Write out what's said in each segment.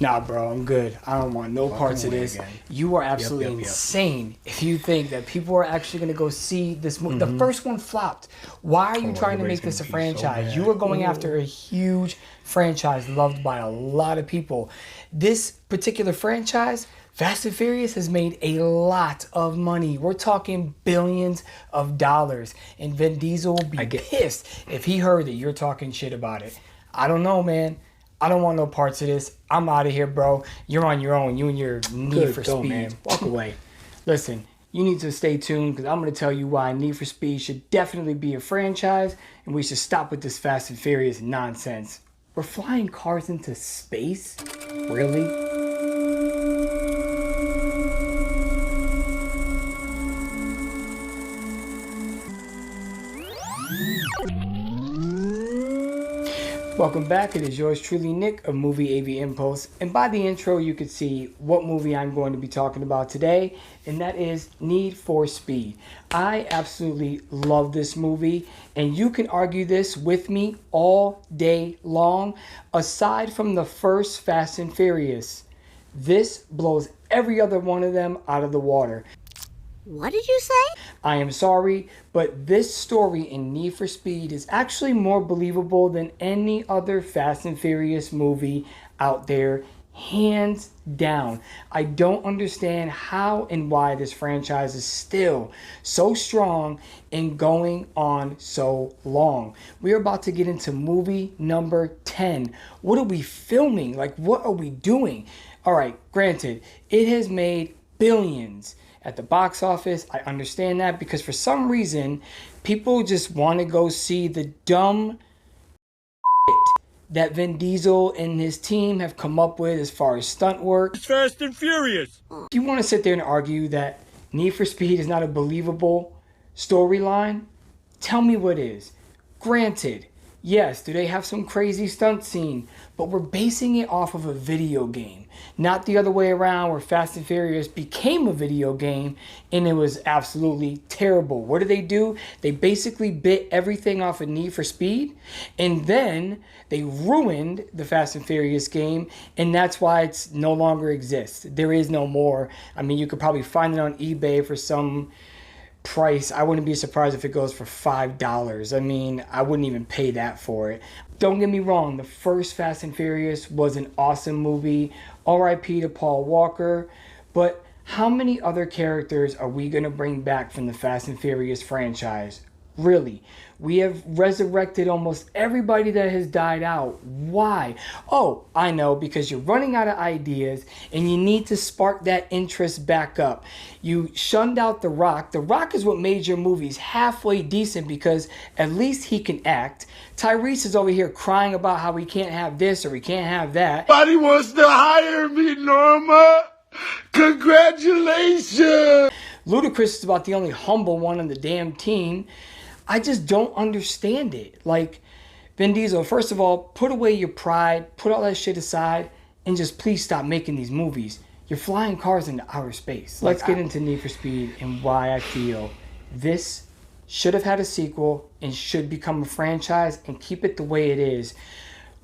Nah, bro, I'm good. I don't want no parts of this. Again. You are absolutely insane if you think that people are actually going to go see this movie. The first one flopped. Why are you trying to make this a franchise? You are going after a huge franchise loved by a lot of people. This particular franchise, Fast and Furious, has made a lot of money. We're talking billions of dollars. And Vin Diesel will be pissed if he heard that you're talking shit about it. I don't know, man. I don't want no parts of this. I'm out of here, bro. You're on your own. You and your Need for Speed. Man. Walk away. Listen, you need to stay tuned because I'm going to tell you why Need for Speed should definitely be a franchise and we should stop with this Fast and Furious nonsense. We're flying cars into space? Really? Welcome back. It is yours truly, Nick of Movie AV Impulse. And by the intro, you can see what movie I'm going to be talking about today, and that is Need for Speed. I absolutely love this movie, and you can argue this with me all day long. Aside from the first Fast and Furious, this blows every other one of them out of the water. What did you say? I am sorry, but this story in Need for Speed is actually more believable than any other Fast and Furious movie out there, hands down. I don't understand how and why this franchise is still so strong and going on so long. We're about to get into movie number 10. What are we filming? Like, what are we doing? All right, granted, it has made billions at the box office. I understand that because for some reason, people just want to go see the dumb shit that Vin Diesel and his team have come up with as far as stunt work. It's Fast and Furious. If you want to sit there and argue that Need for Speed is not a believable storyline, tell me what is. Granted, yes, do they have some crazy stunt scene, but we're basing it off of a video game. Not the other way around where Fast and Furious became a video game and it was absolutely terrible. What do? They basically bit everything off of Need for Speed and then they ruined the Fast and Furious game, and that's why it's no longer exists. There is no more. I mean, you could probably find it on eBay for some price. I wouldn't be surprised if it goes for $5. I mean, I wouldn't even pay that for it. Don't get me wrong, the first Fast and Furious was an awesome movie. R.I.P. to Paul Walker. But how many other characters are we going to bring back from the Fast and Furious franchise? Really? We have resurrected almost everybody that has died out. Why? Oh, I know, because you're running out of ideas and you need to spark that interest back up. You shunned out The Rock. The Rock is what made your movies halfway decent because at least he can act. Tyrese is over here crying about how we can't have this or we can't have that. Nobody wants to hire me, Norma. Congratulations. Ludacris is about the only humble one on the damn team. I just don't understand it. Like, Vin Diesel, first of all, put away your pride, put all that shit aside, and just please stop making these movies. You're flying cars into outer space. Let's get into Need for Speed and why I feel this should have had a sequel and should become a franchise and keep it the way it is.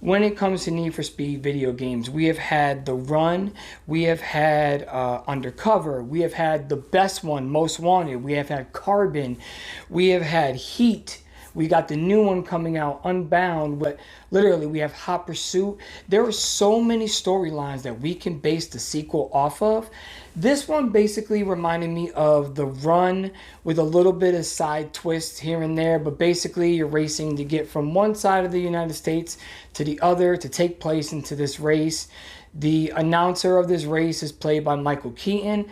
When it comes to Need for Speed video games, we have had The Run, we have had Undercover, we have had the best one, Most Wanted, we have had Carbon, we have had Heat, we got the new one coming out, Unbound, but literally we have Hot Pursuit. There are so many storylines that we can base the sequel off of. This one basically reminded me of The Run with a little bit of side twists here and there, but basically you're racing to get from one side of the United States to the other to take place into this race. The announcer of this race is played by Michael Keaton.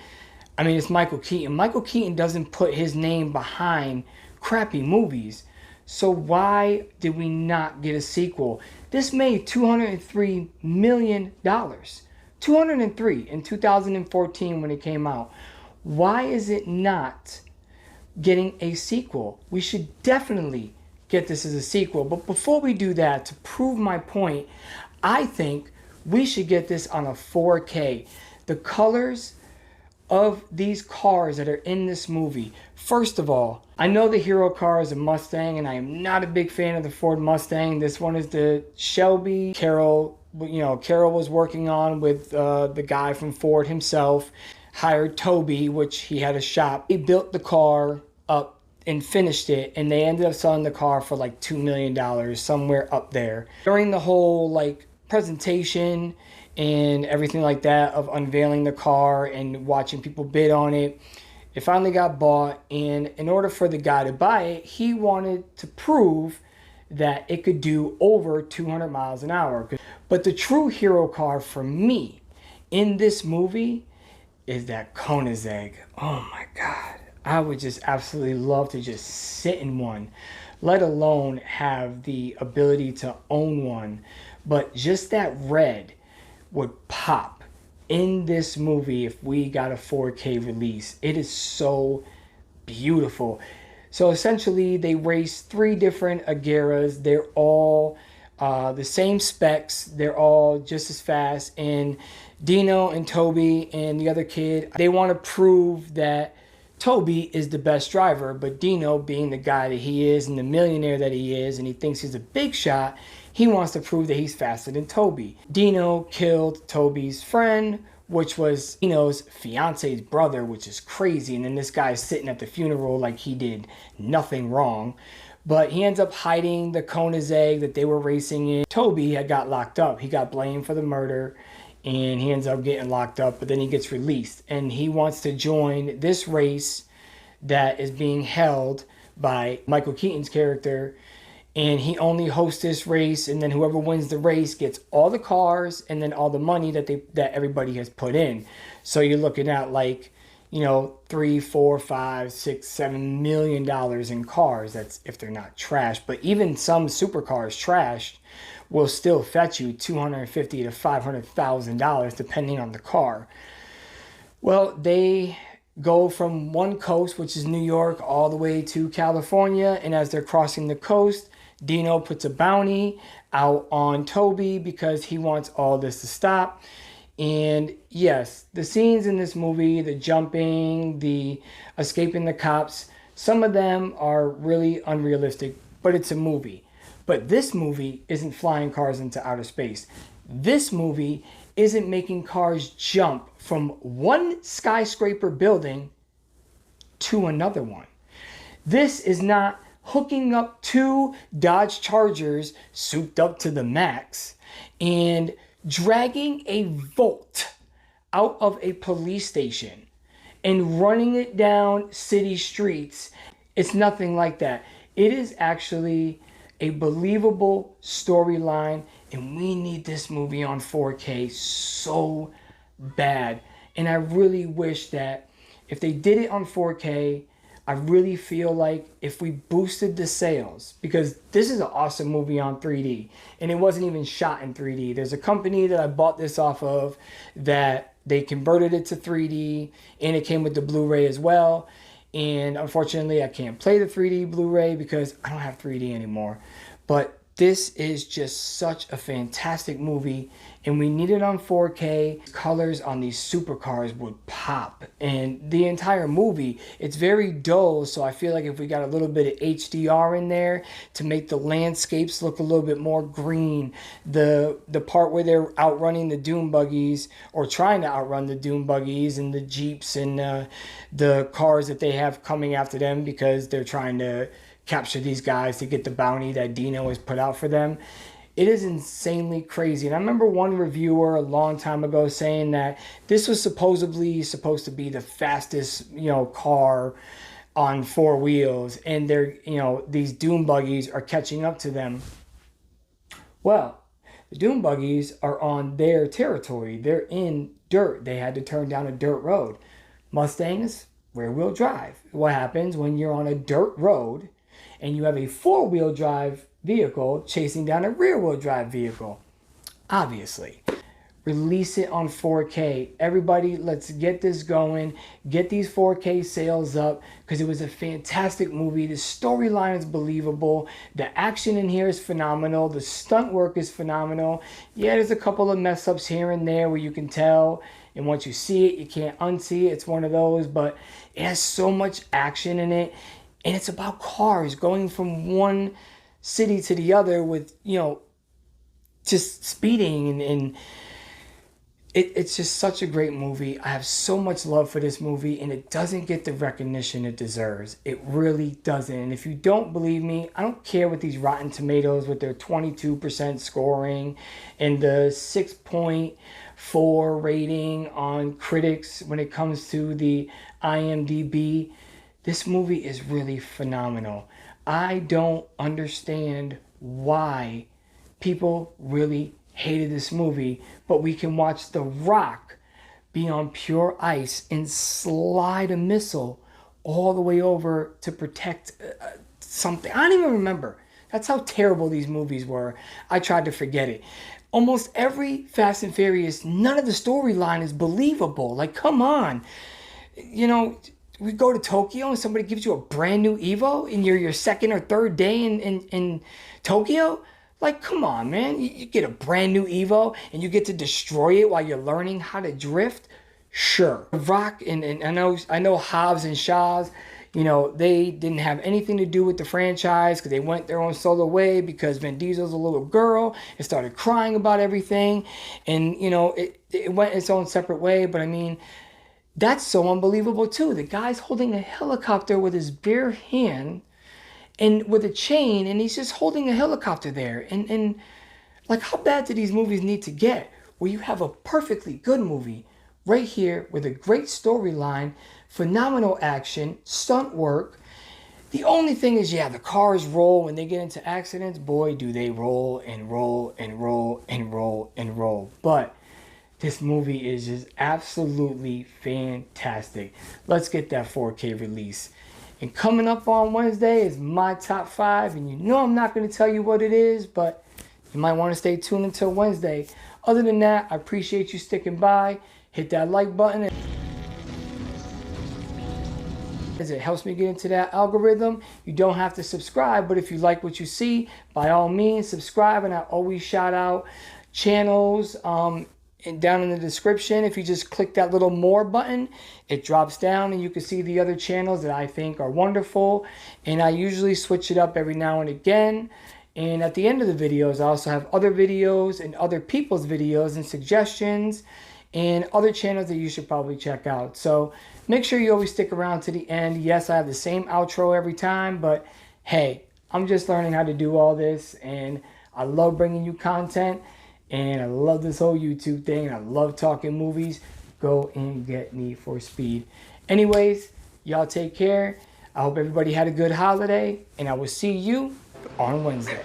I mean, it's Michael Keaton. Michael Keaton doesn't put his name behind crappy movies. So why did we not get a sequel? This made $203 million. 203 in 2014 when it came out. Why is it not getting a sequel? We should definitely get this as a sequel. But before we do that, to prove my point, I think we should get this on a 4K. The colors of these cars that are in this movie. First of all, I know the hero car is a Mustang, and I am not a big fan of the Ford Mustang. This one is the Shelby Carroll Carol was working on with the guy from Ford himself, hired Toby, which he had a shop. He built the car up and finished it, and they ended up selling the car for like $2 million, somewhere up there. During the whole like presentation and everything like that of unveiling the car and watching people bid on it, it finally got bought, and in order for the guy to buy it, he wanted to prove that it could do over 200 miles an hour. But the true hero car for me in this movie is that Koenigsegg. Oh my God. I would just absolutely love to just sit in one, let alone have the ability to own one. But just that red would pop in this movie if we got a 4K release. It is so beautiful. So essentially they race 3 different Agueras. They're all the same specs. They're all just as fast. And Dino and Toby and the other kid, they want to prove that Toby is the best driver, but Dino, being the guy that he is and the millionaire that he is, and he thinks he's a big shot, he wants to prove that he's faster than Toby. Dino killed Toby's friend, which was Dino's fiance's brother, which is crazy. And then this guy's sitting at the funeral like he did nothing wrong. But he ends up hiding the Koenigsegg that they were racing in. Toby had got locked up. He got blamed for the murder, and he ends up getting locked up, but then he gets released. And he wants to join this race that is being held by Michael Keaton's character. And he only hosts this race, and then whoever wins the race gets all the cars and then all the money that everybody has put in. So you're looking at like, $3, $4, $5, $6, $7 million in cars. That's if they're not trashed. But even some supercars trashed will still fetch you $250,000 to $500,000 depending on the car. Well, they go from one coast, which is New York, all the way to California, and as they're crossing the coast, Dino puts a bounty out on Toby because he wants all this to stop. And yes, the scenes in this movie, the jumping, the escaping the cops, some of them are really unrealistic, but it's a movie. But this movie isn't flying cars into outer space. This movie isn't making cars jump from one skyscraper building to another one. This is not hooking up 2 Dodge Chargers souped up to the max and dragging a Volt out of a police station and running it down city streets. It's nothing like that. It is actually a believable storyline, and we need this movie on 4K so bad. And I really wish that if they did it on 4K, I really feel like if we boosted the sales, because this is an awesome movie on 3D, and it wasn't even shot in 3D. There's a company that I bought this off of that they converted it to 3D, and it came with the Blu-ray as well. And unfortunately, I can't play the 3D Blu-ray because I don't have 3D anymore. But this is just such a fantastic movie, and we need it on 4K. Colors on these supercars would pop, and the entire movie, it's very dull, so I feel like if we got a little bit of HDR in there to make the landscapes look a little bit more green, the part where they're outrunning the dune buggies, or trying to outrun the dune buggies and the Jeeps and the cars that they have coming after them because they're trying to capture these guys to get the bounty that Dino has put out for them. It is insanely crazy. And I remember one reviewer a long time ago saying that this was supposed to be the fastest, car on 4 wheels, and they're, these dune buggies are catching up to them. Well, the dune buggies are on their territory. They're in dirt. They had to turn down a dirt road. Mustangs, rear-wheel drive. What happens when you're on a dirt road and you have a 4-wheel drive vehicle chasing down a rear-wheel drive vehicle? Obviously. Release it on 4K. Everybody, let's get this going. Get these 4K sales up, because it was a fantastic movie. The storyline is believable. The action in here is phenomenal. The stunt work is phenomenal. Yeah, there's a couple of mess ups here and there where you can tell, and once you see it, you can't unsee it. It's one of those, but it has so much action in it. And it's about cars going from one city to the other with, just speeding and it's just such a great movie. I have so much love for this movie, and it doesn't get the recognition it deserves. It really doesn't. And if you don't believe me, I don't care what these Rotten Tomatoes with their 22% scoring and the 6.4 rating on critics when it comes to the IMDb. This movie is really phenomenal. I don't understand why people really hated this movie, but we can watch The Rock be on pure ice and slide a missile all the way over to protect something. I don't even remember. That's how terrible these movies were. I tried to forget it. Almost every Fast and Furious, none of the storyline is believable. Like, come on. You know, we go to Tokyo and somebody gives you a brand new Evo in your second or third day in Tokyo. Like, come on, man. You get a brand new Evo and you get to destroy it while you're learning how to drift? Sure. Rock and I know Hobbs and Shaw's, you know, they didn't have anything to do with the franchise because they went their own solo way because Vin Diesel's a little girl and started crying about everything. And, you know, it went its own separate way. But, I mean, that's so unbelievable, too. The guy's holding a helicopter with his bare hand and with a chain, and he's just holding a helicopter there. And like, how bad do these movies need to get where you have a perfectly good movie right here with a great storyline, phenomenal action, stunt work? The only thing is, yeah, the cars roll when they get into accidents. Boy, do they roll and roll and roll and roll and roll. But this movie is just absolutely fantastic. Let's get that 4K release. And coming up on Wednesday is my top 5. And you know I'm not going to tell you what it is, but you might want to stay tuned until Wednesday. Other than that, I appreciate you sticking by. Hit that like button, as it helps me get into that algorithm. You don't have to subscribe, but if you like what you see, by all means, subscribe. And I always shout out channels and down in the description. If you just click that little more button, it drops down and you can see the other channels that I think are wonderful. And I usually switch it up every now and again. And at the end of the videos, I also have other videos and other people's videos and suggestions and other channels that you should probably check out. So make sure you always stick around to the end. Yes, I have the same outro every time, but hey, I'm just learning how to do all this, and I love bringing you content. And I love this whole YouTube thing. I love talking movies. Go and get Need for Speed. Anyways, y'all take care. I hope everybody had a good holiday. And I will see you on Wednesday.